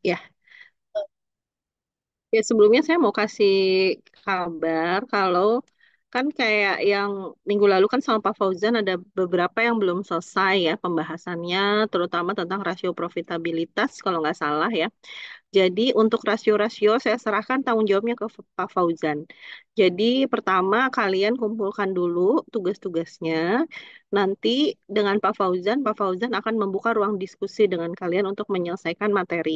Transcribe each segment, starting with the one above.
Ya, ya sebelumnya saya mau kasih kabar kalau kan kayak yang minggu lalu kan sama Pak Fauzan ada beberapa yang belum selesai ya pembahasannya, terutama tentang rasio profitabilitas kalau nggak salah ya. Jadi untuk rasio-rasio saya serahkan tanggung jawabnya ke Pak Fauzan. Jadi pertama kalian kumpulkan dulu tugas-tugasnya. Nanti dengan Pak Fauzan akan membuka ruang diskusi dengan kalian untuk menyelesaikan materi.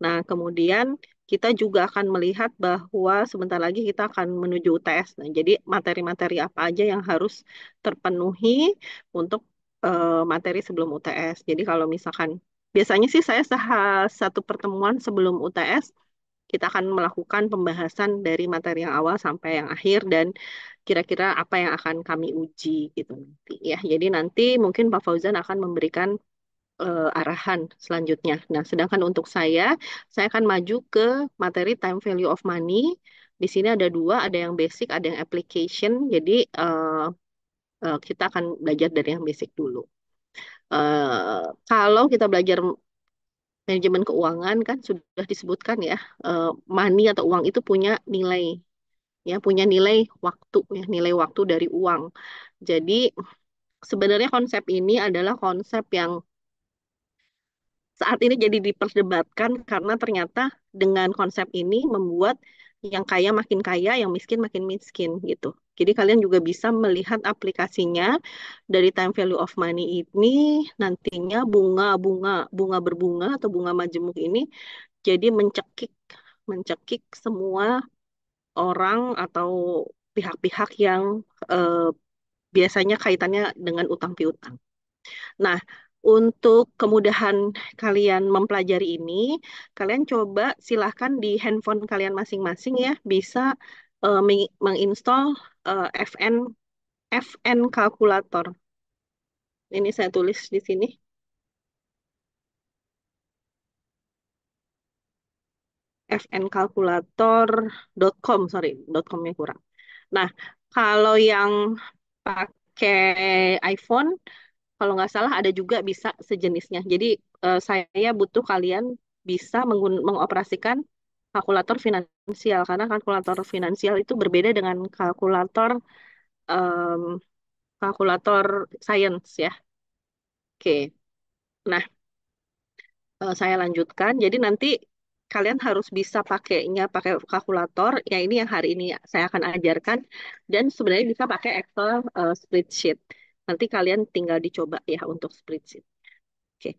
Nah, kemudian kita juga akan melihat bahwa sebentar lagi kita akan menuju UTS. Nah, jadi materi-materi apa aja yang harus terpenuhi untuk materi sebelum UTS. Jadi kalau misalkan biasanya sih saya satu pertemuan sebelum UTS kita akan melakukan pembahasan dari materi yang awal sampai yang akhir dan kira-kira apa yang akan kami uji gitu nanti ya. Jadi nanti mungkin Pak Fauzan akan memberikan arahan selanjutnya. Nah, sedangkan untuk saya akan maju ke materi time value of money. Di sini ada dua, ada yang basic, ada yang application. Jadi kita akan belajar dari yang basic dulu. Kalau kita belajar manajemen keuangan kan sudah disebutkan ya, money atau uang itu punya nilai, ya punya nilai waktu, ya nilai waktu dari uang. Jadi sebenarnya konsep ini adalah konsep yang saat ini jadi diperdebatkan karena ternyata dengan konsep ini membuat yang kaya makin kaya, yang miskin makin miskin gitu. Jadi kalian juga bisa melihat aplikasinya dari time value of money ini nantinya bunga berbunga atau bunga majemuk ini jadi mencekik semua orang atau pihak-pihak yang eh, biasanya kaitannya dengan utang piutang. Nah, untuk kemudahan kalian mempelajari ini, kalian coba silahkan di handphone kalian masing-masing ya, bisa menginstall FN FN kalkulator. Ini saya tulis di sini, fnkalkulator.com, sorry, .com-nya kurang. Nah, kalau yang pakai iPhone, kalau nggak salah ada juga bisa sejenisnya. Jadi saya butuh kalian bisa mengoperasikan kalkulator finansial karena kalkulator finansial itu berbeda dengan em, kalkulator science ya. Oke. Nah, saya lanjutkan. Jadi nanti kalian harus bisa pakai kalkulator. Ya ini yang hari ini saya akan ajarkan dan sebenarnya bisa pakai Excel spreadsheet. Nanti kalian tinggal dicoba ya untuk spreadsheet. Oke.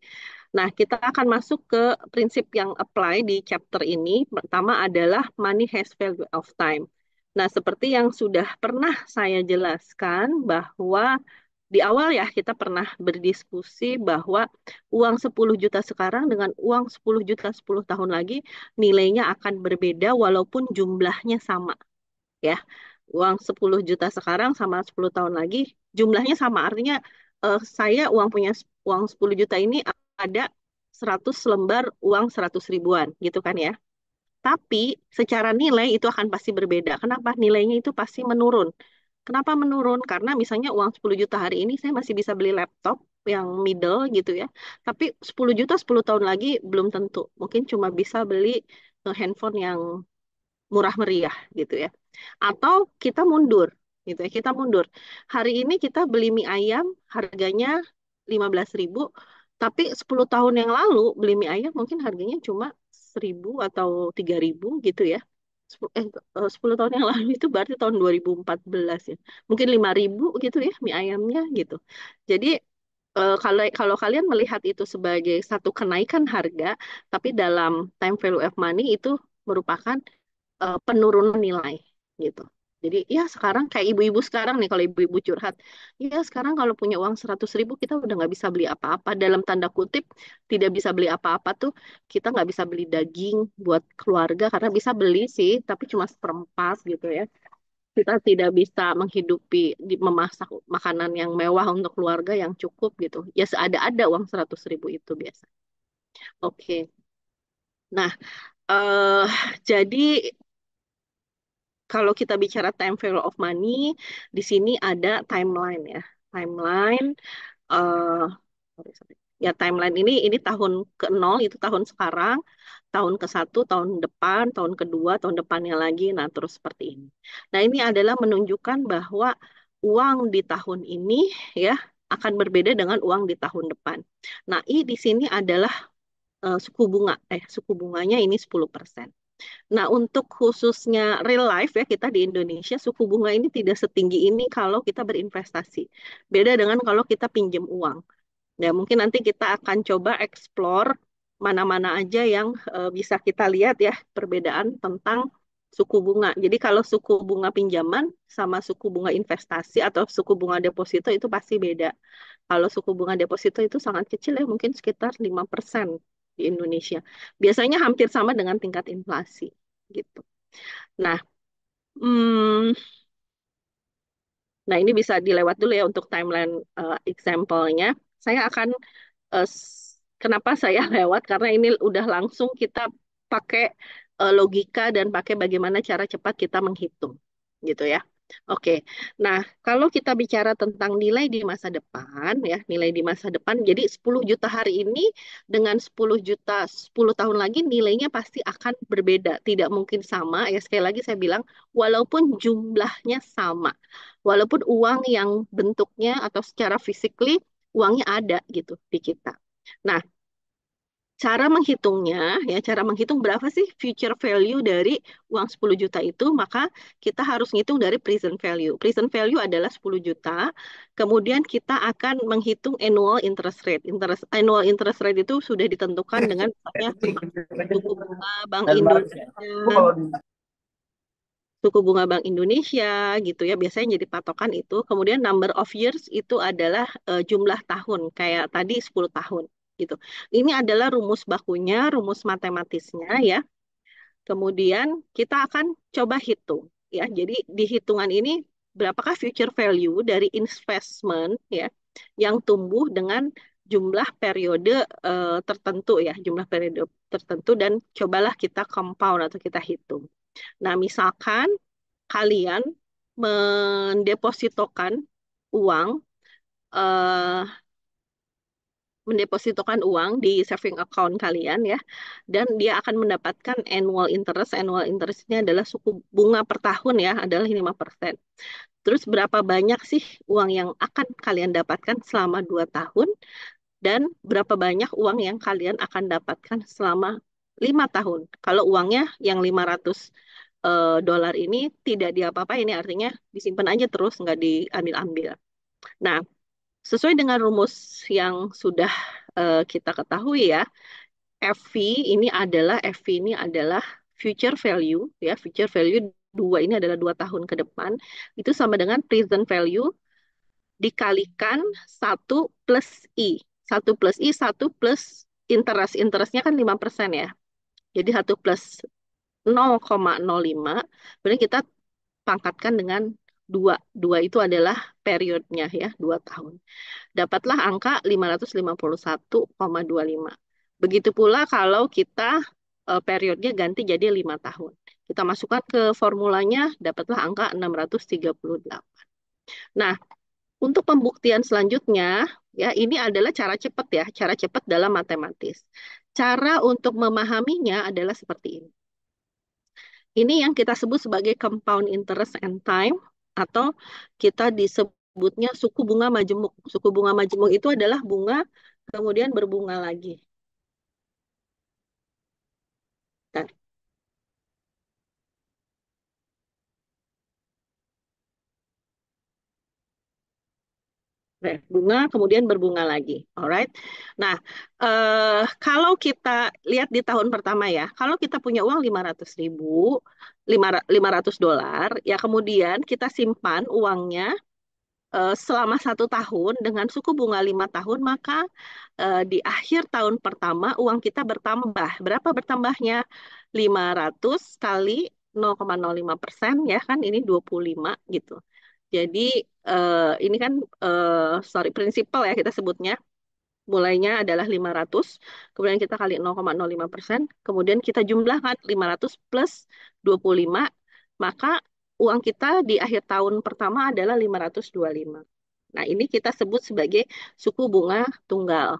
Nah, kita akan masuk ke prinsip yang apply di chapter ini. Pertama adalah money has value of time. Nah, seperti yang sudah pernah saya jelaskan bahwa di awal ya kita pernah berdiskusi bahwa uang 10 juta sekarang dengan uang 10 juta 10 tahun lagi nilainya akan berbeda walaupun jumlahnya sama ya. Uang 10 juta sekarang sama 10 tahun lagi jumlahnya sama. Artinya saya punya uang 10 juta ini ada 100 lembar uang 100 ribuan gitu kan ya. Tapi secara nilai itu akan pasti berbeda. Kenapa? Nilainya itu pasti menurun. Kenapa menurun? Karena misalnya uang 10 juta hari ini saya masih bisa beli laptop yang middle gitu ya. Tapi 10 juta 10 tahun lagi belum tentu. Mungkin cuma bisa beli handphone yang murah meriah gitu ya. Atau kita mundur gitu ya. Kita mundur. Hari ini kita beli mie ayam harganya 15.000, tapi 10 tahun yang lalu beli mie ayam mungkin harganya cuma 1.000 atau 3.000 gitu ya. 10 tahun yang lalu itu berarti tahun 2014 ya. Mungkin 5.000 gitu ya mie ayamnya gitu. Jadi kalau kalau kalian melihat itu sebagai satu kenaikan harga, tapi dalam time value of money itu merupakan penurunan nilai gitu. Jadi ya sekarang kayak ibu-ibu sekarang nih kalau ibu-ibu curhat, ya sekarang kalau punya uang 100.000 kita udah nggak bisa beli apa-apa. Dalam tanda kutip tidak bisa beli apa-apa tuh kita nggak bisa beli daging buat keluarga karena bisa beli sih tapi cuma seperempat gitu ya. Kita tidak bisa memasak makanan yang mewah untuk keluarga yang cukup gitu. Ya seada-ada uang 100.000 itu biasa. Oke. Nah, eh jadi kalau kita bicara time value of money, di sini ada timeline ya. Timeline, eh sorry, sorry. Ya timeline ini tahun ke-0 itu tahun sekarang, tahun ke-1 tahun depan, tahun kedua tahun depannya lagi, nah terus seperti ini. Nah ini adalah menunjukkan bahwa uang di tahun ini ya akan berbeda dengan uang di tahun depan. Nah di sini adalah suku bunga, suku bunganya ini 10%. Nah, untuk khususnya real life ya kita di Indonesia suku bunga ini tidak setinggi ini kalau kita berinvestasi. Beda dengan kalau kita pinjam uang. Ya, mungkin nanti kita akan coba explore mana-mana aja yang bisa kita lihat ya perbedaan tentang suku bunga. Jadi kalau suku bunga pinjaman sama suku bunga investasi atau suku bunga deposito itu pasti beda. Kalau suku bunga deposito itu sangat kecil ya, mungkin sekitar 5% di Indonesia. Biasanya hampir sama dengan tingkat inflasi gitu. Nah, hmm, nah ini bisa dilewat dulu ya untuk timeline example-nya. Saya akan kenapa saya lewat karena ini udah langsung kita pakai logika dan pakai bagaimana cara cepat kita menghitung gitu ya. Oke. Nah, kalau kita bicara tentang nilai di masa depan ya, nilai di masa depan jadi 10 juta hari ini dengan 10 juta 10 tahun lagi nilainya pasti akan berbeda, tidak mungkin sama. Ya sekali lagi saya bilang walaupun jumlahnya sama, walaupun uang yang bentuknya atau secara physically uangnya ada gitu di kita. Nah, cara menghitungnya, ya cara menghitung berapa sih future value dari uang 10 juta itu, maka kita harus ngitung dari present value. Present value adalah 10 juta, kemudian kita akan menghitung annual interest rate. Annual interest rate itu sudah ditentukan dengan misalnya suku bunga Bank Indonesia, suku bunga Bank Indonesia gitu ya biasanya jadi patokan itu. Kemudian number of years itu adalah jumlah tahun kayak tadi 10 tahun gitu. Ini adalah rumus bakunya, rumus matematisnya ya. Kemudian kita akan coba hitung ya. Jadi di hitungan ini berapakah future value dari investment ya yang tumbuh dengan jumlah periode tertentu ya, jumlah periode tertentu dan cobalah kita compound atau kita hitung. Nah, misalkan kalian mendepositokan uang, eh, mendepositokan uang di saving account kalian ya, dan dia akan mendapatkan annual interest. Annual interestnya adalah suku bunga per tahun ya, adalah 5%. Terus berapa banyak sih uang yang akan kalian dapatkan selama 2 tahun, dan berapa banyak uang yang kalian akan dapatkan selama 5 tahun. Kalau uangnya yang 500 dolar ini tidak diapa-apa ini artinya disimpan aja terus nggak diambil-ambil. Nah, sesuai dengan rumus yang sudah kita ketahui ya, FV ini adalah future value ya, future value dua ini adalah 2 tahun ke depan itu sama dengan present value dikalikan satu plus I. Satu plus I, satu plus interest. Interestnya kan 5% ya. Jadi satu plus 0,05 berarti kita pangkatkan dengan 2. 2 itu adalah periodnya ya, 2 tahun. Dapatlah angka 551,25. Begitu pula kalau kita periodnya ganti jadi 5 tahun. Kita masukkan ke formulanya, dapatlah angka 638. Nah, untuk pembuktian selanjutnya, ya ini adalah cara cepat ya, cara cepat dalam matematis. Cara untuk memahaminya adalah seperti ini. Ini yang kita sebut sebagai compound interest and time atau kita disebutnya suku bunga majemuk. Suku bunga majemuk itu adalah bunga kemudian berbunga lagi. Nah, bunga kemudian berbunga lagi. Alright. Nah, kalau kita lihat di tahun pertama ya, kalau kita punya uang 500.000, 500 dolar, ya kemudian kita simpan uangnya selama 1 tahun dengan suku bunga 5 tahun, maka di akhir tahun pertama uang kita bertambah. Berapa bertambahnya? 500 kali 0,05% ya kan ini 25 gitu. Jadi ini kan sorry prinsipal ya kita sebutnya. Mulainya adalah 500, kemudian kita kali 0,05%, kemudian kita jumlahkan 500 plus 25, maka uang kita di akhir tahun pertama adalah 525. Nah, ini kita sebut sebagai suku bunga tunggal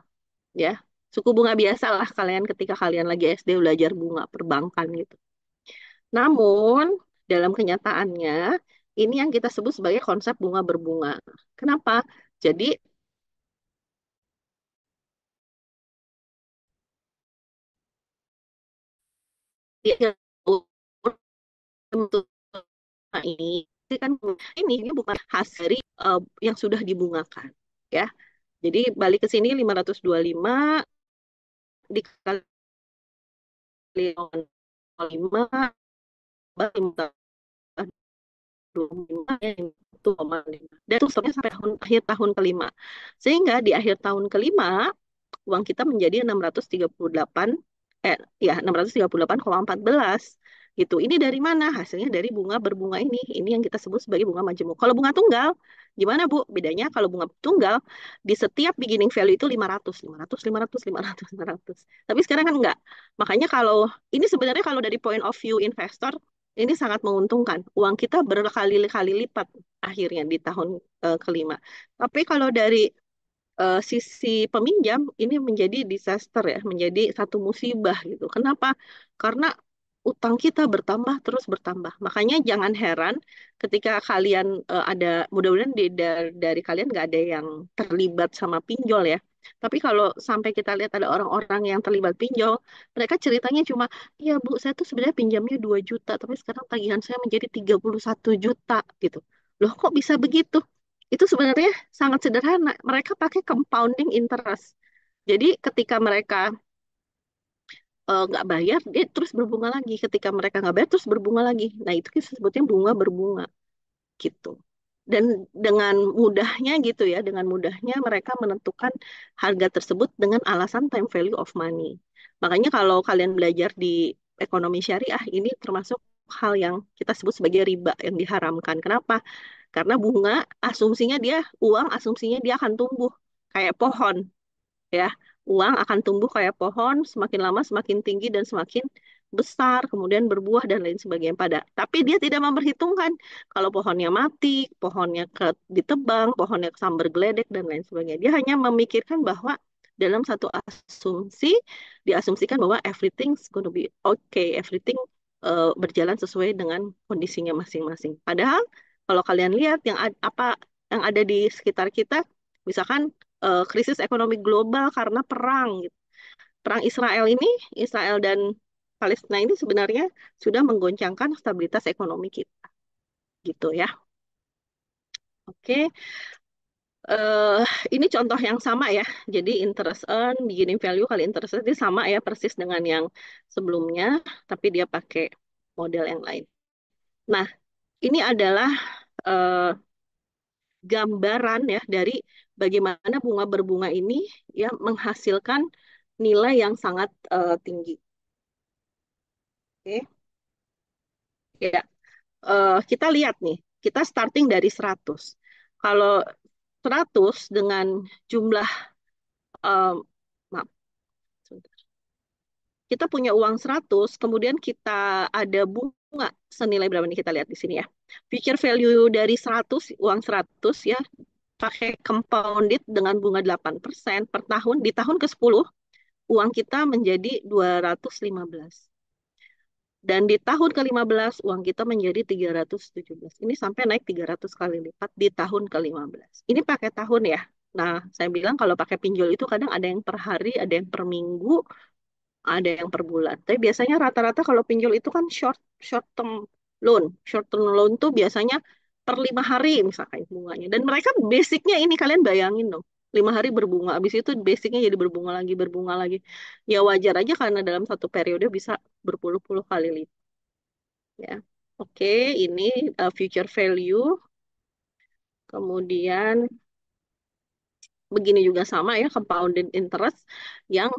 ya. Suku bunga biasa lah kalian ketika kalian lagi SD belajar bunga perbankan gitu. Namun dalam kenyataannya ini yang kita sebut sebagai konsep bunga berbunga. Kenapa? Jadi dia untuk ini kan ini bukan hasil dari yang sudah dibungakan ya. Jadi balik ke sini 525 dikali 5 dan itu stopnya sampai akhir tahun kelima. Sehingga di akhir tahun kelima uang kita menjadi 638 ya 638,14 gitu. Ini dari mana? Hasilnya dari bunga berbunga ini. Ini yang kita sebut sebagai bunga majemuk. Kalau bunga tunggal, gimana Bu? Bedanya kalau bunga tunggal di setiap beginning value itu 500, 500, 500, 500, 500. Tapi sekarang kan enggak. Makanya kalau ini sebenarnya kalau dari point of view investor ini sangat menguntungkan. Uang kita berkali-kali lipat akhirnya di tahun kelima. Tapi kalau dari sisi peminjam ini menjadi disaster ya, menjadi satu musibah gitu. Kenapa? Karena utang kita bertambah terus bertambah. Makanya jangan heran ketika kalian ada, mudah-mudahan dari kalian nggak ada yang terlibat sama pinjol ya. Tapi kalau sampai kita lihat ada orang-orang yang terlibat pinjol, mereka ceritanya cuma, ya Bu, saya tuh sebenarnya pinjamnya 2 juta, tapi sekarang tagihan saya menjadi 31 juta gitu. Loh kok bisa begitu? Itu sebenarnya sangat sederhana. Mereka pakai compounding interest. Jadi ketika mereka nggak bayar, dia terus berbunga lagi. Ketika mereka nggak bayar, terus berbunga lagi. Nah, itu kita sebutnya bunga berbunga gitu. Dan dengan mudahnya gitu ya, dengan mudahnya mereka menentukan harga tersebut dengan alasan time value of money. Makanya kalau kalian belajar di ekonomi syariah, ini termasuk hal yang kita sebut sebagai riba yang diharamkan. Kenapa? Karena bunga asumsinya dia, uang asumsinya dia akan tumbuh kayak pohon ya. Uang akan tumbuh kayak pohon, semakin lama semakin tinggi dan semakin besar, kemudian berbuah dan lain sebagainya. Tapi dia tidak memperhitungkan kalau pohonnya mati, pohonnya ditebang, pohonnya sambar geledek dan lain sebagainya. Dia hanya memikirkan bahwa dalam satu asumsi, diasumsikan bahwa everything's gonna be okay, everything berjalan sesuai dengan kondisinya masing-masing. Padahal kalau kalian lihat apa yang ada di sekitar kita, misalkan krisis ekonomi global karena perang gitu. Perang Israel dan Palestina ini sebenarnya sudah menggoncangkan stabilitas ekonomi kita gitu ya. Oke, eh ini contoh yang sama ya. Jadi interest earn, beginning value kali interest earn ini sama ya persis dengan yang sebelumnya, tapi dia pakai model yang lain. Nah, ini adalah eh, gambaran ya dari bagaimana bunga berbunga ini ya menghasilkan nilai yang sangat tinggi. Oke, ya. Kita lihat nih, kita starting dari 100. Kalau 100 dengan jumlah eh, maaf, sebentar. Kita punya uang 100, kemudian kita ada bunga senilai berapa nih kita lihat di sini ya. Future value dari 100, uang 100 ya, pakai compounded dengan bunga 8% per tahun. Di tahun ke-10, uang kita menjadi 215. Dan di tahun ke-15, uang kita menjadi 317. Ini sampai naik 300 kali lipat di tahun ke-15. Ini pakai tahun ya. Nah, saya bilang kalau pakai pinjol itu kadang ada yang per hari, ada yang per minggu, ada yang per bulan. Tapi biasanya rata-rata kalau pinjol itu kan short term loan. Short term loan tuh biasanya per 5 hari misalkan bunganya. Dan mereka basicnya ini kalian bayangin dong. 5 hari berbunga, habis itu basicnya jadi berbunga lagi, berbunga lagi. Ya wajar aja karena dalam satu periode bisa berpuluh-puluh kali lipat ya. Oke, ini future value. Kemudian begini juga sama ya compounded interest yang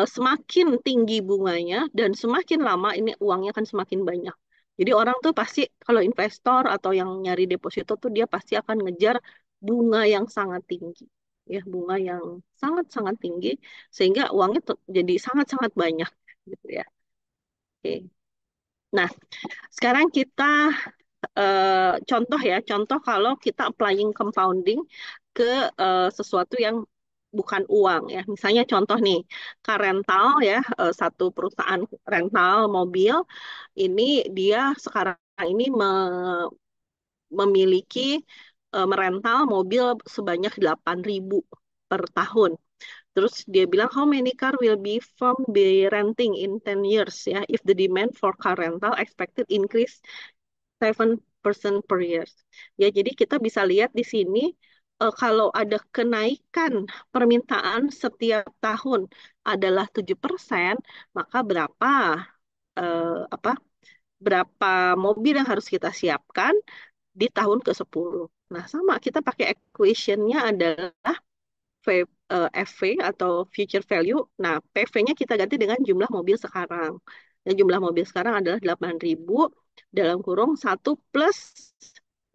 semakin tinggi bunganya dan semakin lama ini uangnya akan semakin banyak. Jadi orang tuh pasti kalau investor atau yang nyari deposito tuh dia pasti akan ngejar bunga yang sangat tinggi. Ya, bunga yang sangat-sangat tinggi sehingga uangnya jadi sangat-sangat banyak gitu ya. Oke. Nah, sekarang kita contoh ya, contoh kalau kita applying compounding ke sesuatu yang bukan uang ya. Misalnya contoh nih, car rental ya, satu perusahaan rental mobil ini dia sekarang ini memiliki merental mobil sebanyak 8.000 per tahun. Terus dia bilang, how many car will be from be renting in 10 years ya, if the demand for car rental expected increase 7% per year. Ya, jadi kita bisa lihat di sini kalau ada kenaikan permintaan setiap tahun adalah 7%, maka apa berapa mobil yang harus kita siapkan di tahun ke-10. Nah, sama kita pakai equation-nya adalah FV atau future value. Nah, PV-nya kita ganti dengan jumlah mobil sekarang. Dan jumlah mobil sekarang adalah 8.000 dalam kurung 1 plus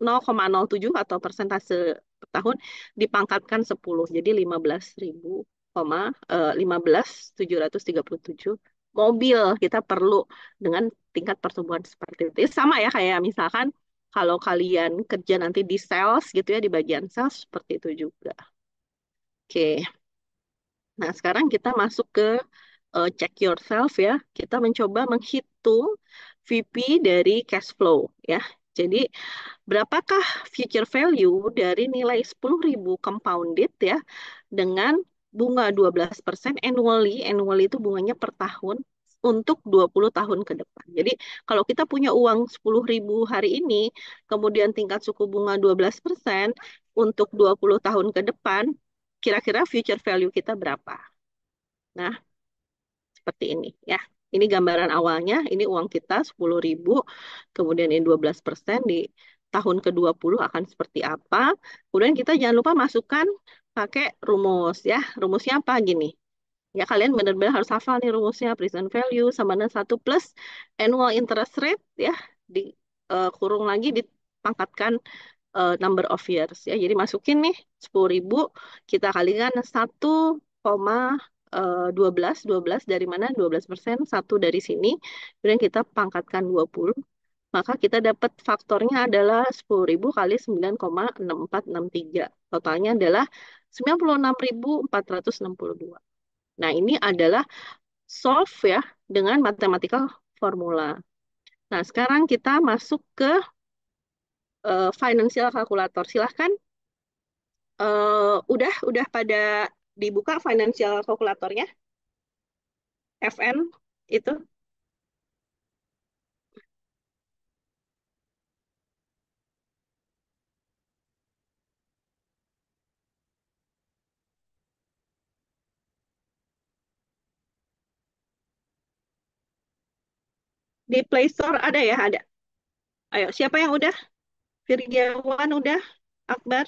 0,07 atau persentase per tahun dipangkatkan 10. Jadi 15.000, 15.737 mobil kita perlu dengan tingkat pertumbuhan seperti itu. Sama ya kayak misalkan kalau kalian kerja nanti di sales gitu ya, di bagian sales seperti itu juga. Oke. Nah, sekarang kita masuk ke check yourself ya. Kita mencoba menghitung VP dari cash flow ya. Jadi, berapakah future value dari nilai 10.000 compounded ya dengan bunga 12% annually. Annually itu bunganya per tahun untuk 20 tahun ke depan. Jadi, kalau kita punya uang 10.000 hari ini, kemudian tingkat suku bunga 12% untuk 20 tahun ke depan, kira-kira future value kita berapa? Nah, seperti ini ya. Ini gambaran awalnya, ini uang kita 10.000, kemudian ini 12% di tahun ke-20 akan seperti apa. Kemudian kita jangan lupa masukkan pakai rumus ya. Rumusnya apa gini? Ya kalian benar-benar harus hafal nih rumusnya. Present value sama dengan 1 plus annual interest rate ya. Di kurung lagi dipangkatkan number of years ya. Jadi masukin nih 10.000 kita kalikan 1,12 12 dari mana? 12%, satu dari sini. Kemudian kita pangkatkan 20. Maka kita dapat faktornya adalah 10.000 kali 9,6463. Totalnya adalah 96.462. Nah, ini adalah solve ya dengan mathematical formula. Nah, sekarang kita masuk ke financial calculator. Silahkan. Udah pada dibuka financial kalkulatornya FN itu di Play Store ada ya, ada. Ayo, siapa yang udah? Virgiawan udah, Akbar,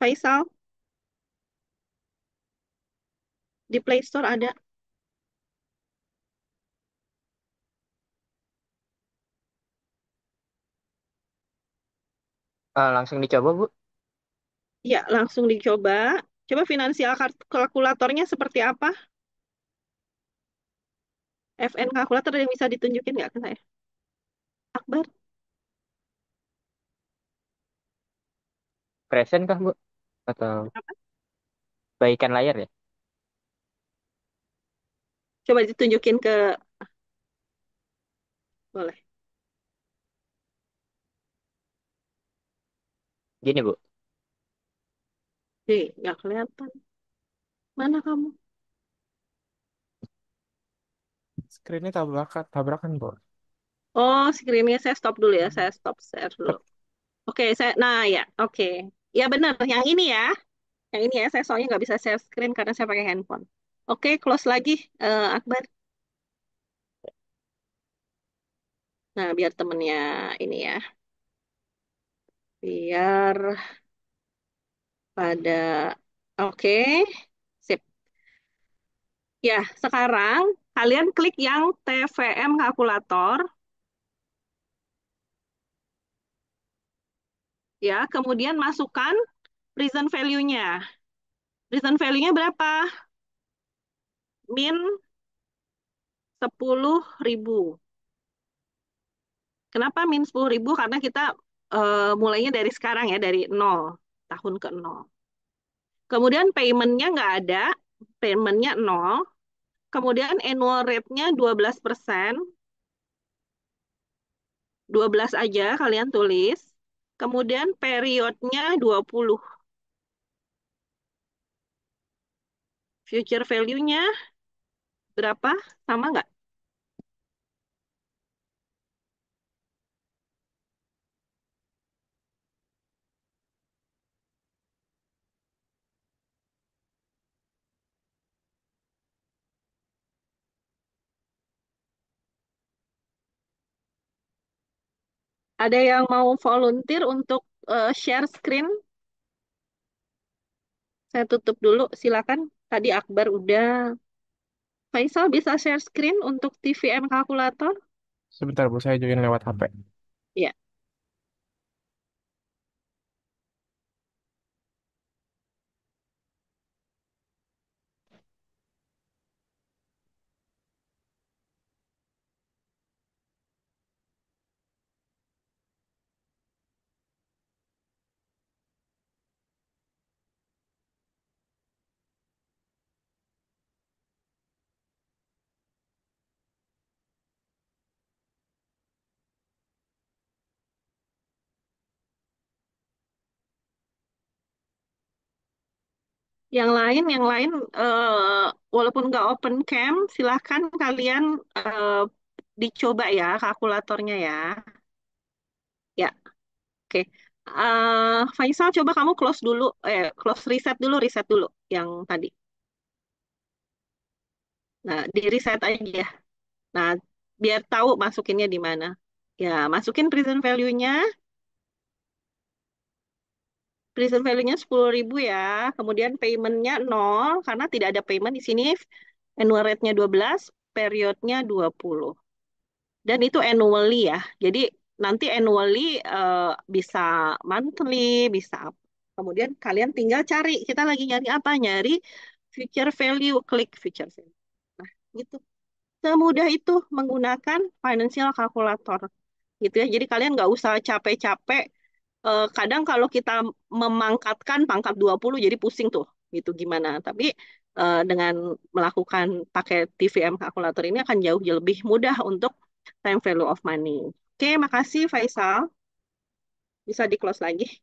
Faisal, di Play Store ada. Langsung dicoba, Bu. Ya, langsung dicoba. Coba finansial kalkulatornya seperti apa? FN kalkulator ada yang bisa ditunjukin nggak ke saya? Akbar, Present kah, Bu? Atau baikan layar ya? coba ditunjukin ke, boleh. Gini, Bu. Nggak kelihatan. Mana kamu? Screen-nya tabrakan, tabrakan, Bu. Oh, screen-nya saya stop dulu ya. Saya stop share dulu. Oke, nah ya, oke. Ya benar, yang ini ya. Yang ini ya, saya soalnya nggak bisa share screen karena saya pakai handphone. Oke, close lagi, Akbar. Nah, biar temennya ini ya. Biar pada, oke, sip. Ya, sekarang kalian klik yang TVM kalkulator, ya. Kemudian masukkan present value-nya. Present value-nya berapa? Min 10.000. Kenapa min 10.000? Karena kita mulainya dari sekarang ya, dari nol, tahun ke nol. Kemudian paymentnya nggak ada, paymentnya nol. Kemudian annual rate-nya 12%, 12 aja kalian tulis. Kemudian periodnya 20. Future value-nya berapa? Sama nggak? Ada yang mau volunteer untuk share screen? Saya tutup dulu, silakan. Tadi Akbar udah. Faisal bisa share screen untuk TVM kalkulator? Sebentar Bu, saya join lewat HP. Ya. Yang lain, walaupun nggak open cam, silahkan kalian dicoba ya kalkulatornya ya. Ya, oke. Faisal, coba kamu close dulu, close reset dulu yang tadi. Nah, di reset aja. Nah, biar tahu masukinnya di mana. Ya, masukin present value-nya. Present value-nya 10.000 ya. Kemudian payment-nya 0, karena tidak ada payment di sini. Annual rate-nya 12, periodnya 20. Dan itu annually ya. Jadi nanti annually bisa monthly, bisa apa. Kemudian kalian tinggal cari. Kita lagi nyari apa? Nyari future value. Klik future value. Nah, gitu. Semudah itu menggunakan financial calculator. Gitu ya. Jadi kalian nggak usah capek-capek. Kadang kalau kita memangkatkan pangkat 20 jadi pusing tuh. Gitu gimana. Tapi dengan melakukan pakai TVM kalkulator ini akan jauh lebih mudah untuk time value of money. Oke, makasih Faisal. Bisa di-close lagi.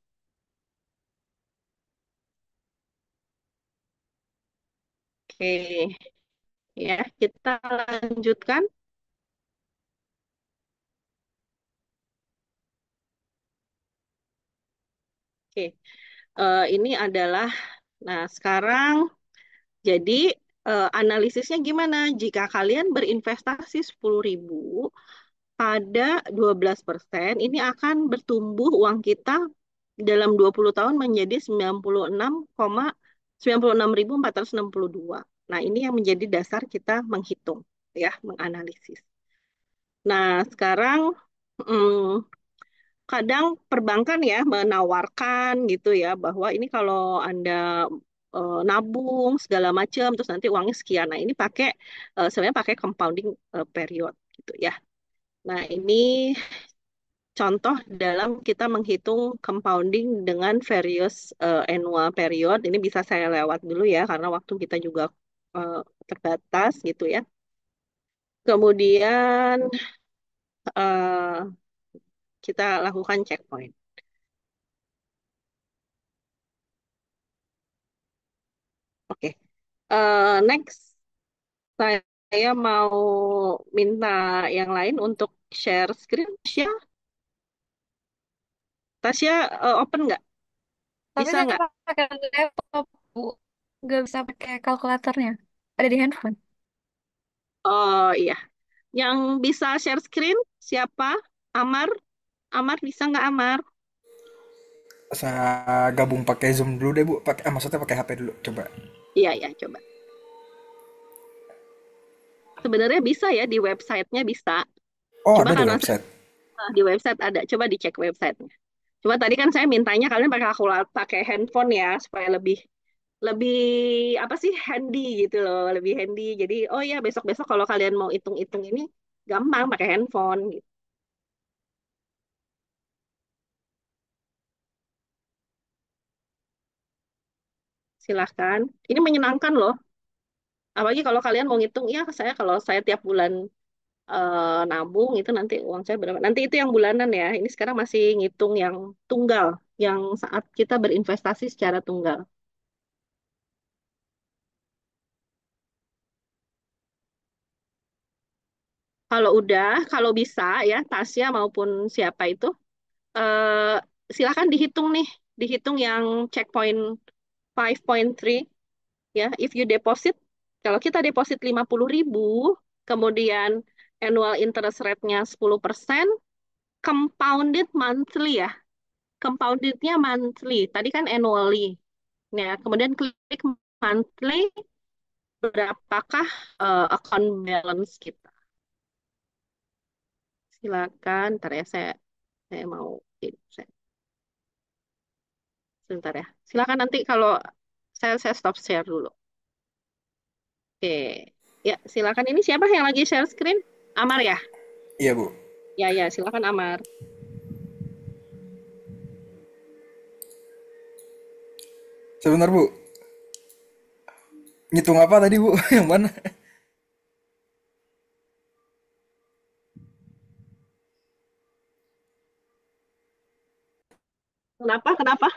Oke, ya, kita lanjutkan. Oke, ini adalah, nah sekarang jadi analisisnya gimana? Jika kalian berinvestasi 10.000 pada 12%, ini akan bertumbuh uang kita dalam 20 tahun menjadi 96,96.462. Nah, ini yang menjadi dasar kita menghitung, ya, menganalisis. Nah, sekarang hmm, kadang perbankan ya menawarkan gitu ya bahwa ini kalau Anda nabung segala macam terus nanti uangnya sekian. Nah, ini pakai sebenarnya pakai compounding period gitu ya. Nah, ini contoh dalam kita menghitung compounding dengan various annual period. Ini bisa saya lewat dulu ya karena waktu kita juga eh, terbatas gitu ya. Kemudian eh, kita lakukan checkpoint. Oke. Next, saya mau minta yang lain untuk share screen. Tasya, Tasya open nggak? Tapi Bisa saya nggak? pakai laptop, Bu. Nggak bisa pakai kalkulatornya. Ada di handphone. Oh iya. Yang bisa share screen siapa? Amar? Amar bisa nggak Amar? Saya gabung pakai Zoom dulu deh Bu. Maksudnya pakai HP dulu coba. Iya, ya, coba. Sebenarnya bisa ya di websitenya bisa. Oh, Coba ada di karena website. di website ada. Coba dicek websitenya. Coba tadi kan saya mintanya kalian pakai kalkulator, pakai handphone ya supaya lebih lebih apa sih handy gitu loh, lebih handy. Jadi oh ya besok-besok kalau kalian mau hitung-hitung ini gampang pakai handphone gitu. silahkan. Ini menyenangkan loh. Apalagi kalau kalian mau ngitung, ya saya kalau saya tiap bulan nabung itu nanti uang saya berapa. Nanti itu yang bulanan ya. Ini sekarang masih ngitung yang tunggal, yang saat kita berinvestasi secara tunggal. Kalau udah, kalau bisa ya Tasya maupun siapa itu, eh silakan dihitung nih, dihitung yang checkpoint 5.3 ya. If you deposit, kalau kita deposit 50.000, kemudian annual interest rate-nya 10%, compounded monthly ya. Compounded-nya monthly. Tadi kan annually. Ya, kemudian klik monthly, berapakah account balance kita. Silakan, ntar ya saya mau ini, sebentar ya. Silakan nanti kalau saya stop share dulu. Oke. Ya, silakan ini siapa yang lagi share screen? Amar ya? Iya, Bu. Ya, ya, silakan Amar. Sebentar, Bu. Ngitung apa tadi, Bu? Yang mana? Kenapa? Kenapa?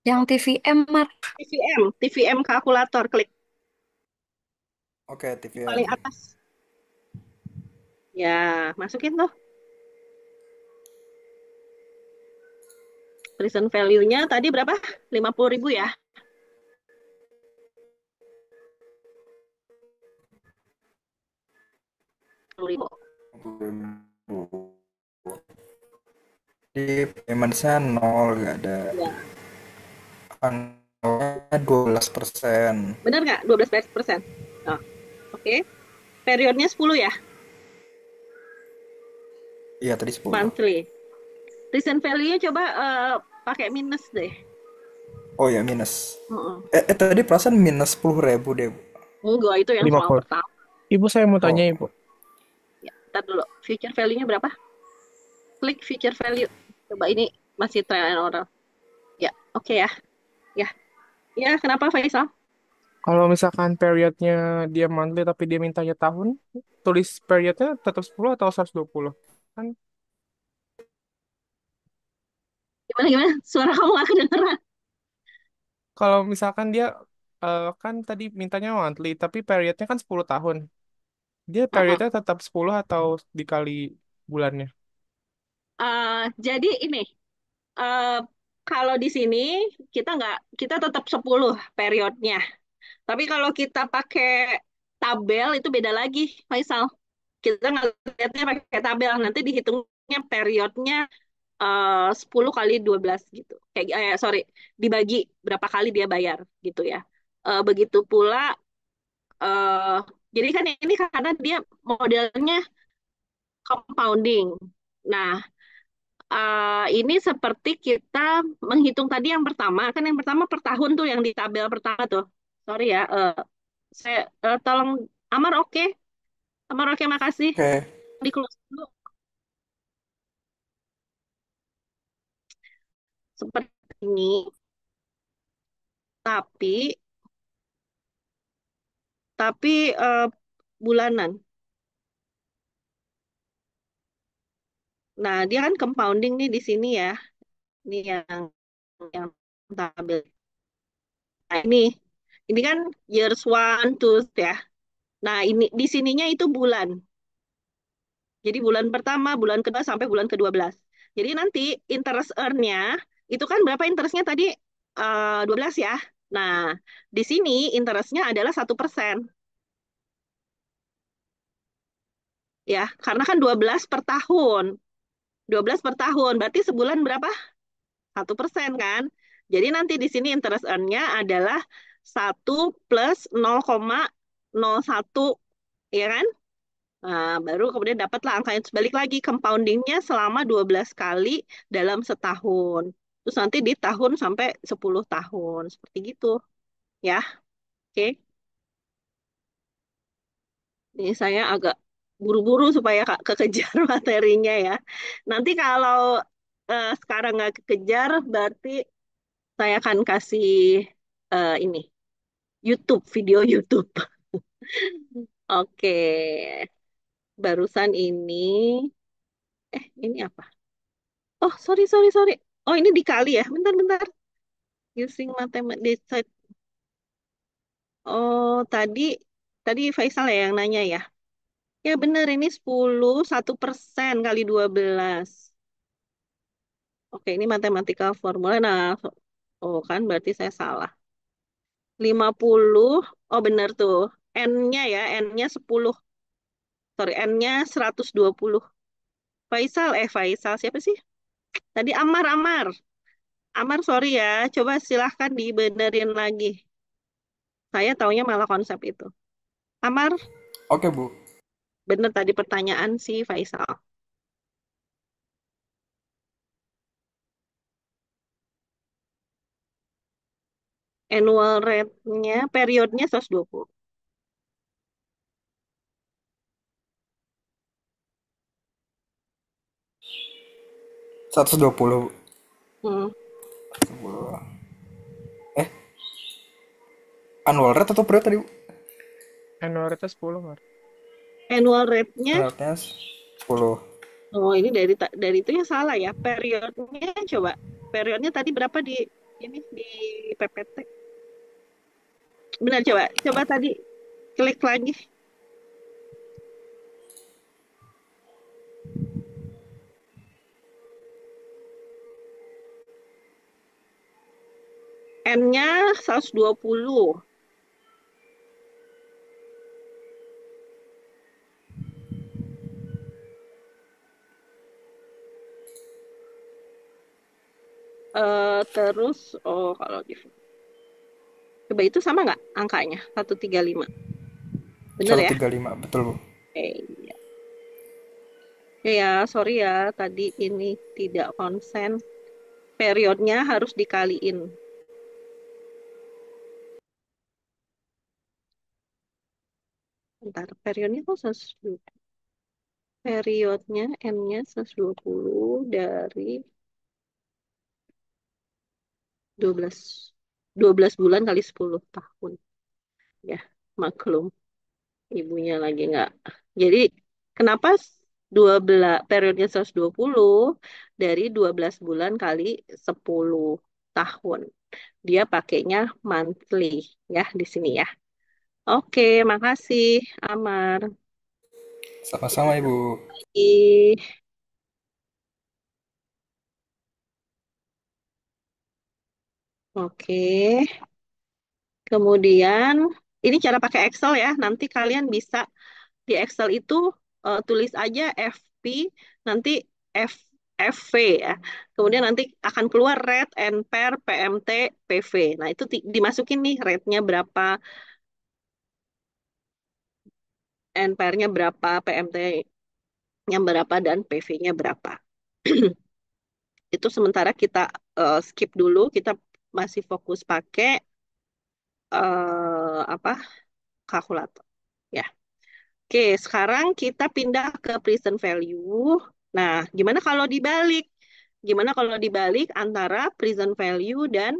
Yang TVM, Mar. TVM kalkulator, klik Oke, di paling TVM. atas. Ya, masukin tuh. Present value-nya tadi berapa? 50.000 ya? 10.000. Di payment-nya nol, nggak ada. Ya. Angkanya 12%. Benar nggak? 12%. Oh, oke. Periodnya 10 ya? Iya, tadi 10. Monthly. Present value-nya coba pakai minus deh. Oh ya, minus. Heeh. Tadi perasaan minus 10.000 deh, Bu. Enggak, itu yang soal 50. pertama. Ibu saya mau tanya, Oh, Ibu. Ya, ntar dulu. Future value-nya berapa? Klik future value. Coba ini masih trial and error. Ya, oke ya. Ya, ya. Kenapa Faisal? Kalau misalkan periodnya dia monthly tapi dia mintanya tahun, tulis periodnya tetap 10 atau 120? Kan Gimana gimana? Suara kamu nggak kedengeran. kalau misalkan dia kan tadi mintanya monthly tapi periodnya kan 10 tahun. Dia Heeh. periodnya tetap 10 atau dikali bulannya? Jadi ini eh, kalau di sini kita tetap 10 periodnya. Tapi kalau kita pakai tabel itu beda lagi, Faisal. Kita ngelihatnya pakai tabel, nanti dihitungnya periodnya 10 kali 12 gitu. Sorry, dibagi berapa kali dia bayar gitu ya. Begitu pula, eh, jadi kan ini karena dia modelnya compounding. Nah, ini seperti kita menghitung tadi yang pertama, kan yang pertama per tahun tuh yang di tabel pertama tuh. Sorry ya, saya tolong Amar oke, Amar oke makasih. oke. Di close dulu. Seperti ini, tapi tapi bulanan. Nah, dia kan compounding nih di sini ya. Ini yang tabel. Nah, ini kan years one, two ya. Nah, ini di sininya itu bulan. Jadi bulan pertama, bulan kedua sampai bulan ke-12. Jadi nanti interest earn-nya itu kan berapa interestnya tadi? 12 ya. Nah, di sini interestnya adalah 1%. Ya, karena kan 12 per tahun. 12 per tahun, berarti sebulan berapa? 1% kan? Jadi nanti di sini interest earn-nya adalah 1 plus 0,01, ya kan? Nah, baru kemudian dapatlah angka yang balik lagi compoundingnya selama 12 kali dalam setahun. Terus nanti di tahun sampai 10 tahun. Seperti gitu. Ya, oke. Ini saya agak buru-buru supaya kekejar materinya ya. Nanti kalau sekarang nggak kekejar, berarti saya akan kasih ini. YouTube, video YouTube. Oke, barusan ini apa? Oh, sorry, sorry, sorry. Oh, ini dikali ya. Bentar, bentar. Using mathematics. Oh, tadi Faisal ya yang nanya ya. Ya benar, ini 1% kali 12. Oke, ini matematika formula. Nah, oh kan berarti saya salah. 50. Oh benar tuh. N-nya ya, N-nya 10. Sorry, N-nya 120. Faisal siapa sih? Tadi Amar. Amar, sorry ya. Coba silahkan dibenerin lagi. Saya taunya malah konsep itu. Amar, Oke, Bu. bener tadi pertanyaan si Faisal. Annual rate-nya, periodnya 120. 120. Hmm. 120. Eh, annual rate atau period tadi, Bu? Annual rate 10, Mar. Annual rate-nya, Annual rate-nya 10. oh ini dari itu yang salah ya. Periodnya coba. Periodnya tadi berapa di PPT? Benar coba. Coba tadi klik lagi. N-nya 120. Terus, oh kalau coba itu sama nggak angkanya? 135. Bener ya? 135, betul, Bu. Iya. Ya, sorry ya, tadi ini tidak konsen. Periodnya harus dikaliin. Bentar, periodnya kok 120. Periodnya N-nya 120 dari 12. 12 bulan kali 10 tahun. Ya, maklum. Ibunya lagi nggak. Jadi, kenapa 12 periodnya 120 dari 12 bulan kali 10 tahun. Dia pakainya monthly ya di sini ya. Oke, makasih Amar. Sama-sama, Ibu. Ih, oke. Kemudian ini cara pakai Excel ya. Nanti kalian bisa di Excel itu tulis aja FP, nanti F FV ya. Kemudian nanti akan keluar rate, NPER, PMT, PV. Nah, itu dimasukin nih rate-nya berapa, NPER-nya berapa, PMT-nya berapa, dan PV-nya berapa. Itu sementara kita skip dulu, kita masih fokus pakai apa kalkulator. Ya. Oke, sekarang kita pindah ke present value. Nah, gimana kalau dibalik? Gimana kalau dibalik antara present value dan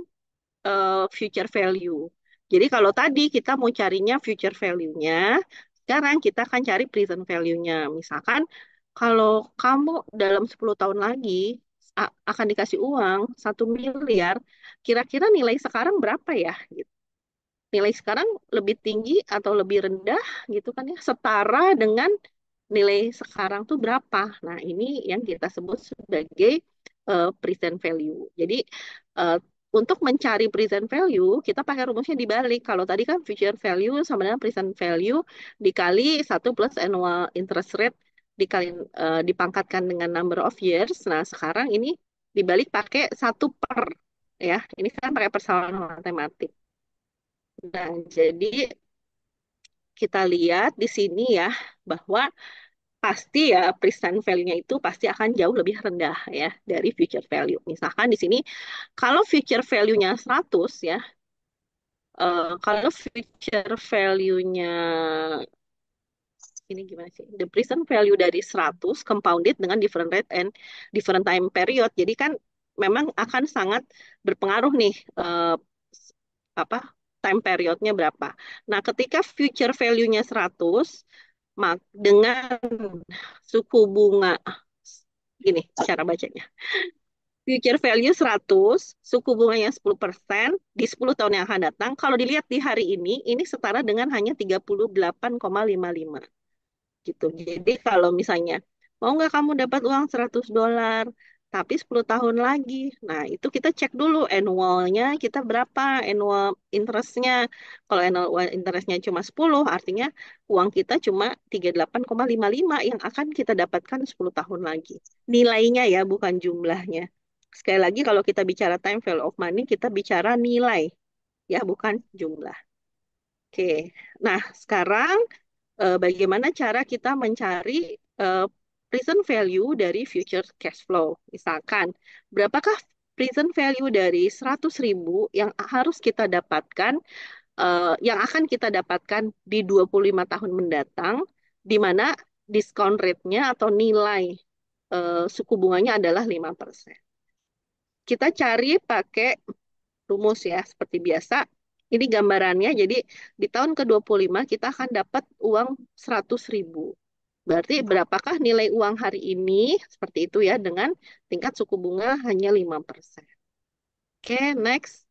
future value? Jadi kalau tadi kita mau carinya future value-nya, sekarang kita akan cari present value-nya. Misalkan kalau kamu dalam 10 tahun lagi akan dikasih uang 1 miliar, kira-kira nilai sekarang berapa ya? Nilai sekarang lebih tinggi atau lebih rendah gitu kan ya, setara dengan nilai sekarang tuh berapa. Nah, ini yang kita sebut sebagai present value. Jadi eh, untuk mencari present value kita pakai rumusnya dibalik. Kalau tadi kan future value sama dengan present value dikali 1 plus annual interest rate dikali dipangkatkan dengan number of years. Nah, sekarang ini dibalik pakai 1 per ya. Ini kan pakai persamaan matematik. Nah, jadi kita lihat di sini ya bahwa pasti ya present value-nya itu pasti akan jauh lebih rendah ya dari future value. Misalkan di sini kalau future value-nya 100 ya, kalau future value-nya ini gimana sih? The present value dari 100 compounded dengan different rate and different time period. Jadi kan memang akan sangat berpengaruh nih apa time periodnya berapa. Nah, ketika future value-nya 100, dengan suku bunga, gini cara bacanya. Future value 100, suku bunganya 10% di 10 tahun yang akan datang. Kalau dilihat di hari ini setara dengan hanya 38,55 gitu. Jadi kalau misalnya mau nggak kamu dapat uang $100 tapi 10 tahun lagi. Nah, itu kita cek dulu annualnya kita berapa, annual interestnya. Kalau annual interestnya cuma 10, artinya uang kita cuma 38,55 yang akan kita dapatkan 10 tahun lagi. Nilainya ya, bukan jumlahnya. Sekali lagi kalau kita bicara time value of money, kita bicara nilai ya, bukan jumlah. Oke. Nah, sekarang bagaimana cara kita mencari eh, present value dari future cash flow. Misalkan, berapakah present value dari 100.000 yang harus kita dapatkan, yang akan kita dapatkan di 25 tahun mendatang, di mana diskon rate-nya atau nilai suku bunganya adalah 5%. Kita cari pakai rumus ya, seperti biasa. Ini gambarannya, jadi di tahun ke-25 kita akan dapat uang 100.000. Berarti berapakah nilai uang hari ini? Seperti itu ya, dengan tingkat suku bunga hanya 5%. Oke, next.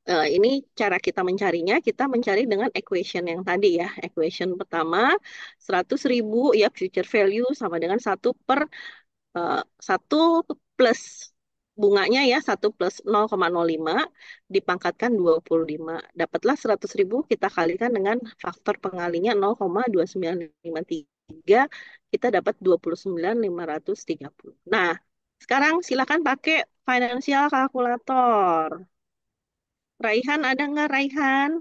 Ini cara kita mencarinya, kita mencari dengan equation yang tadi ya. Equation pertama, 100.000 ya future value sama dengan 1 plus bunganya ya 1 plus 0,05 dipangkatkan 25. Dapatlah 100.000 kita kalikan dengan faktor pengalinya 0,2953, kita dapat 29.530. Nah, sekarang silakan pakai financial calculator. Raihan ada nggak, Raihan?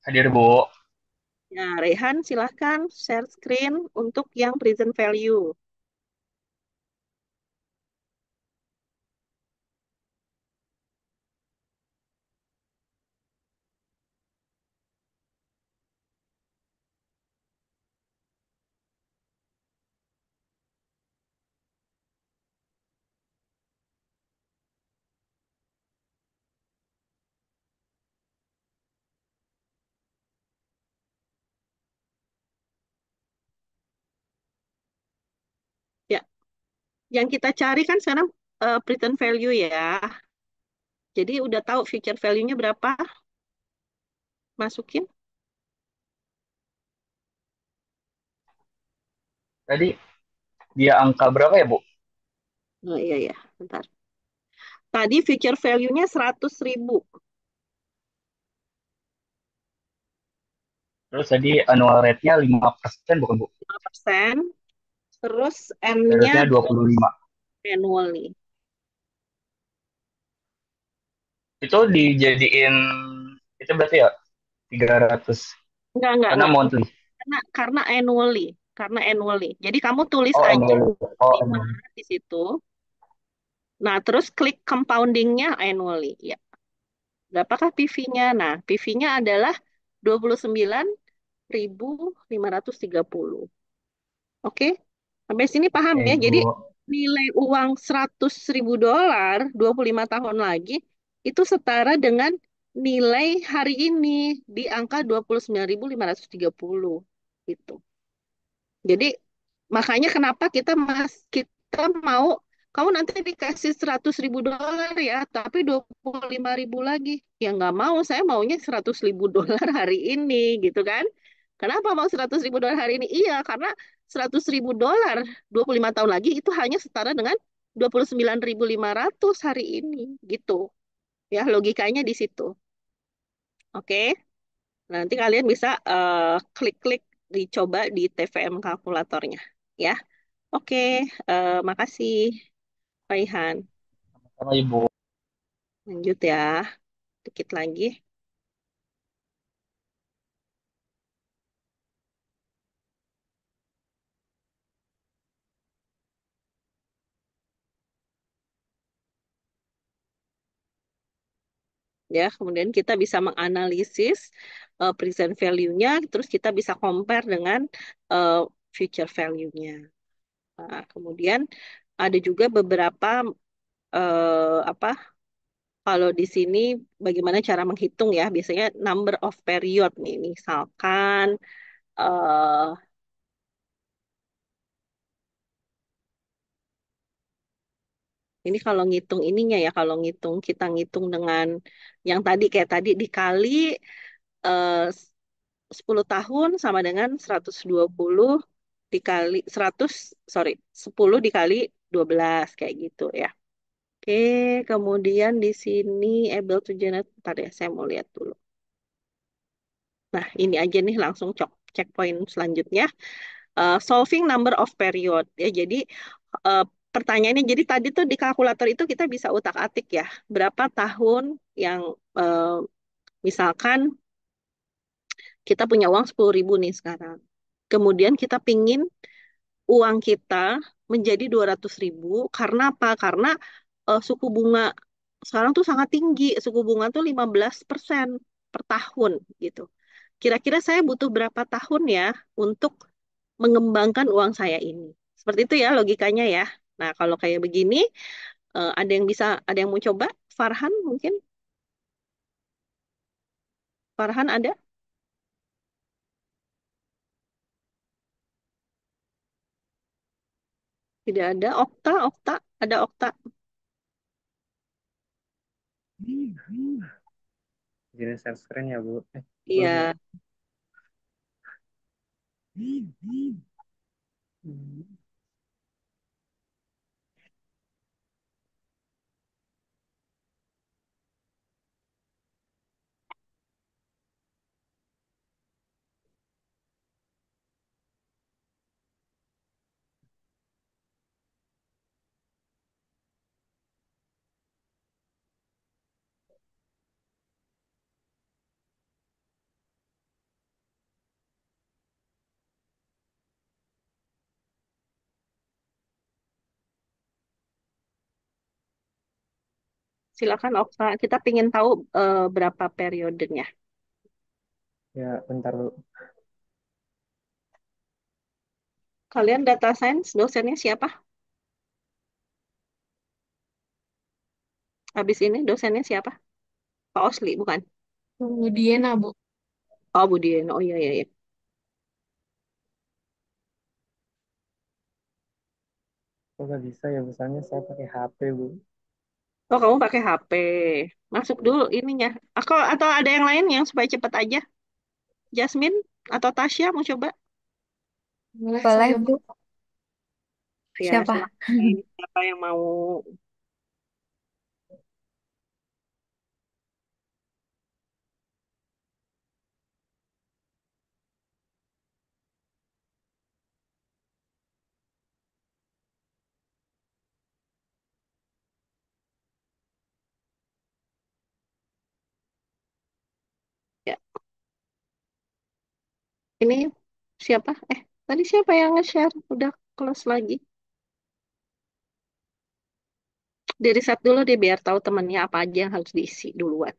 Hadir, Bu. Ya, Raihan silahkan share screen untuk yang present value. Ya, yang kita cari kan sekarang present value ya. Jadi udah tahu future value-nya berapa? Masukin. Tadi dia angka berapa ya, Bu? Oh iya ya, bentar. Tadi future value-nya 100.000. Terus tadi annual rate-nya 5% bukan, Bu? 5%. Terus N-nya Harusnya 25. annually. Itu dijadiin, itu berarti ya 300. Karena Enggak. monthly. Karena annually. Karena annually. Jadi kamu tulis Oh, aja annual. Oh, 5 annual. di situ. Nah, terus klik compounding-nya annually. Ya. Berapakah PV-nya? Nah, PV-nya adalah 29.530. Oke, sampai sini paham ya. Jadi Bu. nilai uang $100.000 25 tahun lagi itu setara dengan nilai hari ini di angka 29.530 gitu. Jadi makanya kenapa kita mau kamu nanti dikasih $100.000 ya, tapi 25.000 lagi. Ya nggak mau, saya maunya $100.000 hari ini gitu kan. Kenapa mau $100.000 hari ini? Iya, karena $100.000 25 tahun lagi itu hanya setara dengan 29.500 hari ini gitu. Ya, logikanya di situ. Oke. Nanti kalian bisa klik-klik dicoba di TVM kalkulatornya ya. Oke, makasih Raihan. Sama Ibu. Lanjut ya, dikit lagi. Ya, kemudian kita bisa menganalisis present value-nya, terus kita bisa compare dengan eh, future value-nya. Nah, kemudian ada juga beberapa apa Kalau di sini bagaimana cara menghitung ya? Biasanya number of period nih. Misalkan eh ini kalau ngitung ininya ya, kalau kita ngitung dengan yang tadi kayak tadi dikali eh, 10 tahun sama dengan 120 dikali 100, sorry, 10 dikali 12 kayak gitu ya. Oke, kemudian di sini able to generate, bentar ya, saya mau lihat dulu. Nah, ini aja nih langsung checkpoint selanjutnya. Solving number of period ya. Jadi eh, pertanyaannya, jadi tadi tuh di kalkulator itu kita bisa utak-atik ya, berapa tahun yang misalkan kita punya uang 10.000 nih sekarang. Kemudian kita pingin uang kita menjadi 200.000 karena apa? Karena suku bunga sekarang tuh sangat tinggi. Suku bunga tuh 15% per tahun gitu. Kira-kira saya butuh berapa tahun ya untuk mengembangkan uang saya ini? Seperti itu ya logikanya ya. Nah, kalau kayak begini, ada yang mau coba? Farhan mungkin? Farhan ada? Tidak ada. Okta, ada Okta. Jadi share screen ya, Bu. Belum ya? Iya, silakan Okta. Kita ingin tahu berapa periodenya. Ya, bentar, Bu. Kalian data science, dosennya siapa? Habis ini dosennya siapa? Pak Osli, bukan? Kemudian, Bu. Oh, Budien. Oh iya, iya, iya. Kok nggak bisa ya, misalnya saya pakai HP, Bu. Oh, kamu pakai HP. Masuk dulu ininya. Atau ada yang lain yang supaya cepat aja? Jasmine atau Tasya mau coba? Boleh, saya, Bu. Ya, Siapa? silakan. Siapa yang mau? Ya, ini siapa? Tadi siapa yang nge-share? Udah close lagi. Di riset dulu deh biar tahu temennya apa aja yang harus diisi duluan.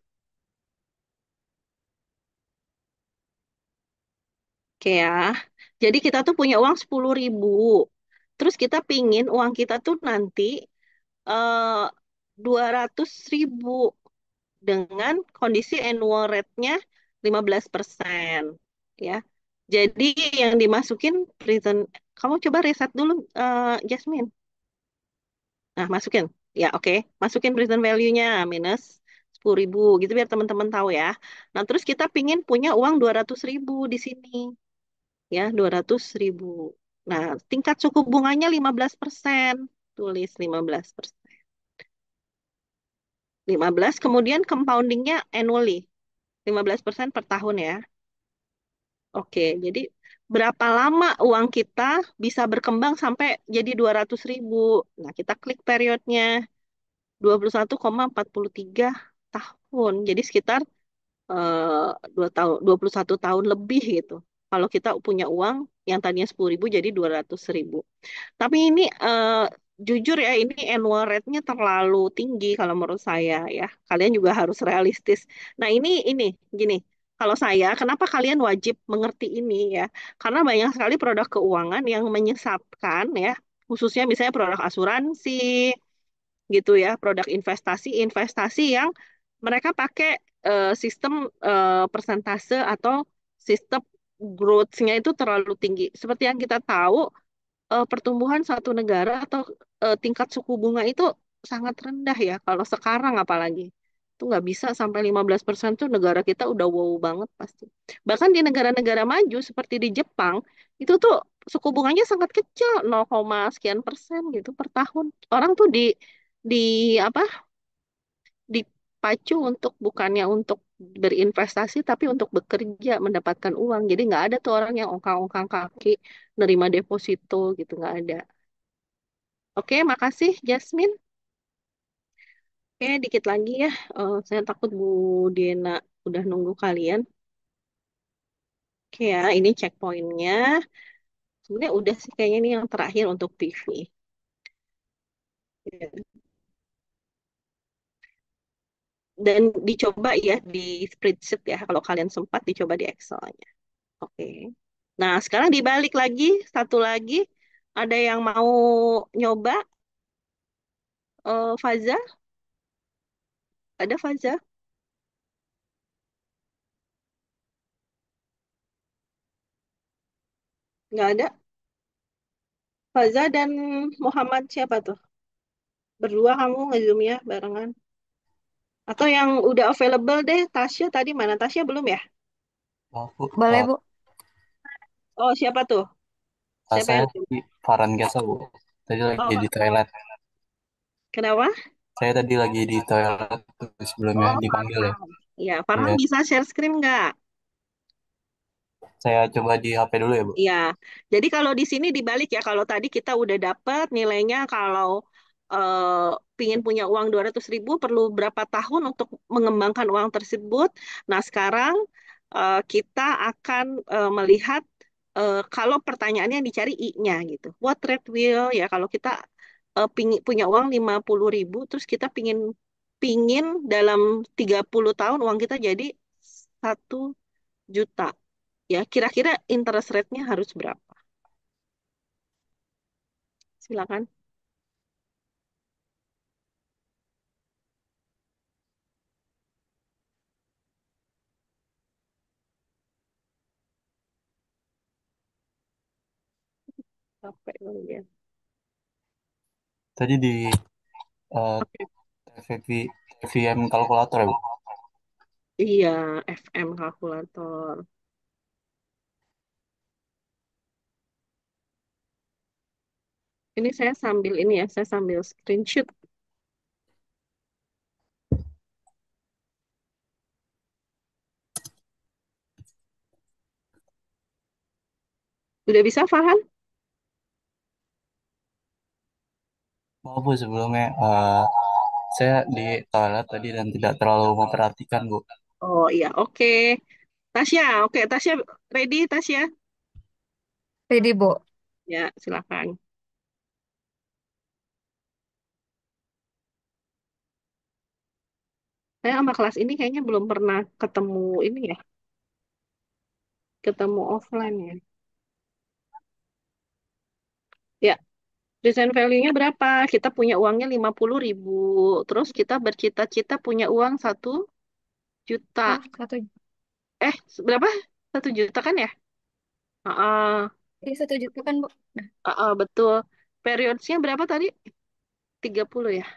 Oke ya. Jadi kita tuh punya uang 10.000. Terus kita pingin uang kita tuh nanti eh 200.000 dengan kondisi annual rate-nya 15%. Ya. Jadi yang dimasukin present, kamu coba riset dulu Jasmine. Nah, masukin. Ya, oke. Masukin present value-nya minus 10.000 gitu biar teman-teman tahu ya. Nah, terus kita pingin punya uang 200.000 di sini. Ya, 200.000. Nah, tingkat suku bunganya 15%. Tulis 15%. 15, kemudian compoundingnya annually. 15% per tahun ya. Oke, jadi berapa lama uang kita bisa berkembang sampai jadi 200.000? Nah, kita klik periodnya 21,43 tahun. Jadi sekitar 21 tahun lebih gitu. Kalau kita punya uang yang tadinya 10.000 jadi 200.000. Tapi ini jujur ya, ini annual rate-nya terlalu tinggi kalau menurut saya ya. Kalian juga harus realistis. Nah ini gini. Kalau saya, kenapa kalian wajib mengerti ini ya? Karena banyak sekali produk keuangan yang menyesatkan ya, khususnya misalnya produk asuransi, gitu ya, produk investasi yang mereka pakai sistem persentase atau sistem growth-nya itu terlalu tinggi. Seperti yang kita tahu, pertumbuhan satu negara atau tingkat suku bunga itu sangat rendah ya. Kalau sekarang apalagi. Itu nggak bisa sampai 15% tuh negara kita udah wow banget pasti. Bahkan di negara-negara maju seperti di Jepang, itu tuh suku bunganya sangat kecil, 0, sekian persen gitu per tahun. Orang tuh di apa? Dipacu untuk bukannya untuk berinvestasi tapi untuk bekerja mendapatkan uang. Jadi nggak ada tuh orang yang ongkang-ongkang kaki nerima deposito gitu nggak ada. Oke, makasih Jasmine. Oke, dikit lagi ya. Saya takut Bu Dena udah nunggu kalian. Oke ya, ini checkpointnya. Sebenarnya udah sih kayaknya ini yang terakhir untuk PV. Dan dicoba ya di spreadsheet ya. Kalau kalian sempat dicoba di Excel-nya. Oke. Nah, sekarang dibalik lagi, satu lagi. Ada yang mau nyoba? Faza? Ada Faza? Nggak ada. Faza dan Muhammad siapa tuh? Berdua kamu nge-zoom ya barengan. Atau yang udah available deh, Tasya tadi mana? Tasya belum ya? Maaf Bu, Boleh, Bu. Oh, siapa tuh? Siapa saya yang... di Farhan Gasa Bu. Tadi lagi Oh, di toilet. kenapa? Saya tadi lagi di toilet tuh sebelumnya Oh, dipanggil ya. Farhan. Ya, Farhan Iya, bisa share screen nggak? saya coba di HP dulu ya Bu. Iya, jadi kalau di sini dibalik ya, kalau tadi kita udah dapet nilainya kalau pingin punya uang 200.000 perlu berapa tahun untuk mengembangkan uang tersebut. Nah, sekarang kita akan melihat kalau pertanyaannya yang dicari I-nya gitu. What rate will ya kalau kita punya uang 50.000 terus kita pingin dalam 30 tahun uang kita jadi 1 juta. Ya, kira-kira interest rate-nya harus berapa? Silakan. Capek kali ya. Tadi di eh, Oke. TVM kalkulator ya Bu. Iya, FM kalkulator. Ini saya sambil ini ya, saya sambil screenshot. Udah bisa, Farhan? Maaf Bu sebelumnya saya di toilet tadi dan tidak terlalu memperhatikan Bu. Oh iya, oke. Tasya, oke, Tasya ready, Tasya? Ready, Bu. Ya, silakan. Saya sama kelas ini kayaknya belum pernah ketemu ini ya, ketemu offline ya. Ya, present value-nya berapa? Kita punya uangnya 50.000. Terus kita bercita-cita punya uang 1 juta. Oh, satu. Berapa? 1 juta kan ya? Heeh. 1 juta kan, Bu? Nah, Betul. Periodnya berapa tadi? 30 ya?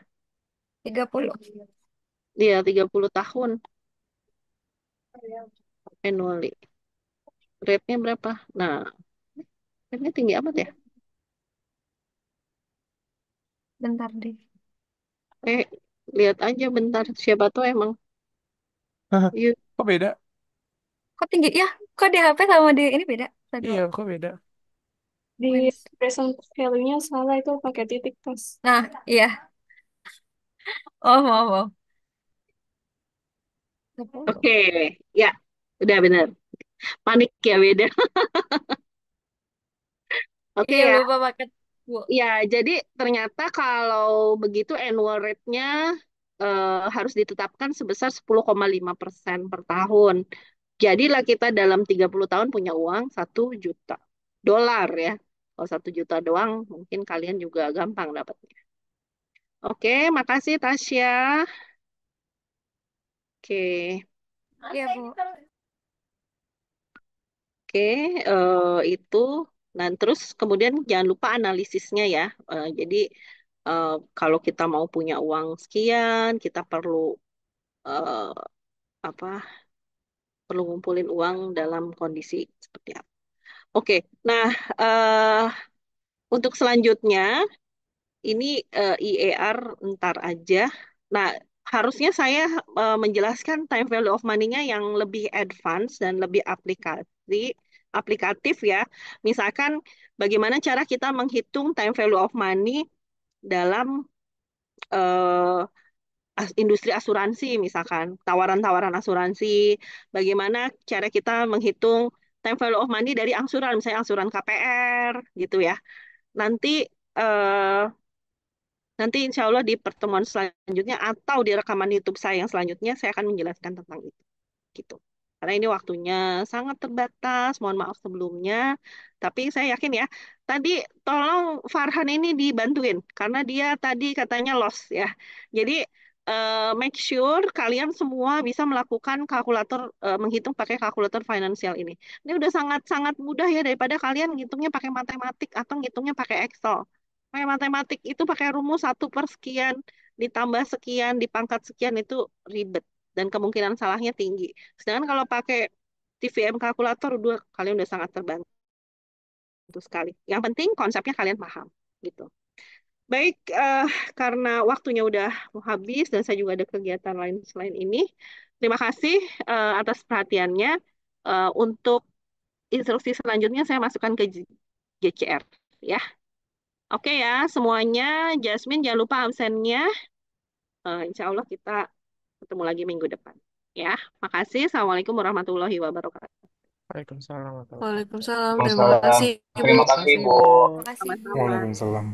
30. Iya, 30 tahun annually. Rate-nya berapa? Nah, rate-nya tinggi amat ya? Bentar deh. Eh, lihat aja bentar. Siapa tuh emang. Yuk. Kok beda? Kok tinggi ya? Kok di HP sama di ini beda? Tadi, Iya, kok beda? Di Wins. present value-nya salah itu pakai titik pas. Nah, iya. Oh, maaf, maaf. 10. Oke, ya. Udah bener. Panik ya beda. Oke Iya, ya. lupa pakai, Bu. Ya, jadi ternyata kalau begitu annual rate-nya harus ditetapkan sebesar 10,5% per tahun. Jadilah kita dalam 30 tahun punya uang 1 juta dolar ya. Kalau 1 juta doang, mungkin kalian juga gampang dapatnya. Oke, makasih Tasya. Oke, Iya, Bu. oke, itu. Nah, terus kemudian jangan lupa analisisnya ya. Jadi kalau kita mau punya uang sekian, kita perlu eh, apa? Perlu ngumpulin uang dalam kondisi seperti apa. Oke, nah eh, untuk selanjutnya ini IER ntar aja. Nah, harusnya saya menjelaskan time value of money-nya yang lebih advance dan lebih aplikatif ya. Misalkan bagaimana cara kita menghitung time value of money dalam eh, industri asuransi misalkan, tawaran-tawaran asuransi, bagaimana cara kita menghitung time value of money dari angsuran, misalnya angsuran KPR gitu ya. Nanti eh, Nanti insya Allah di pertemuan selanjutnya atau di rekaman YouTube saya yang selanjutnya saya akan menjelaskan tentang itu. Gitu. Karena ini waktunya sangat terbatas, mohon maaf sebelumnya. Tapi saya yakin ya, tadi tolong Farhan ini dibantuin karena dia tadi katanya lost ya. Jadi make sure kalian semua bisa melakukan kalkulator menghitung pakai kalkulator finansial ini. Ini udah sangat-sangat mudah ya daripada kalian ngitungnya pakai matematik atau ngitungnya pakai Excel. Pakai matematik itu pakai rumus satu per sekian ditambah sekian dipangkat sekian itu ribet dan kemungkinan salahnya tinggi. Sedangkan kalau pakai TVM kalkulator udah kalian udah sangat terbantu sekali. Yang penting konsepnya kalian paham gitu. Baik, karena waktunya udah mau habis dan saya juga ada kegiatan lain selain ini. Terima kasih atas perhatiannya. Untuk instruksi selanjutnya saya masukkan ke GCR ya. Oke ya, semuanya. Jasmine jangan lupa absennya. Insya Allah kita ketemu lagi minggu depan. Ya, makasih. Assalamualaikum warahmatullahi wabarakatuh. Waalaikumsalam warahmatullahi wabarakatuh. Waalaikumsalam. Terima Waalaikumsalam. kasih, Bu. Terima kasih, Makasih, Bu. Bu. Makasih, Bu. Sama-sama. Waalaikumsalam.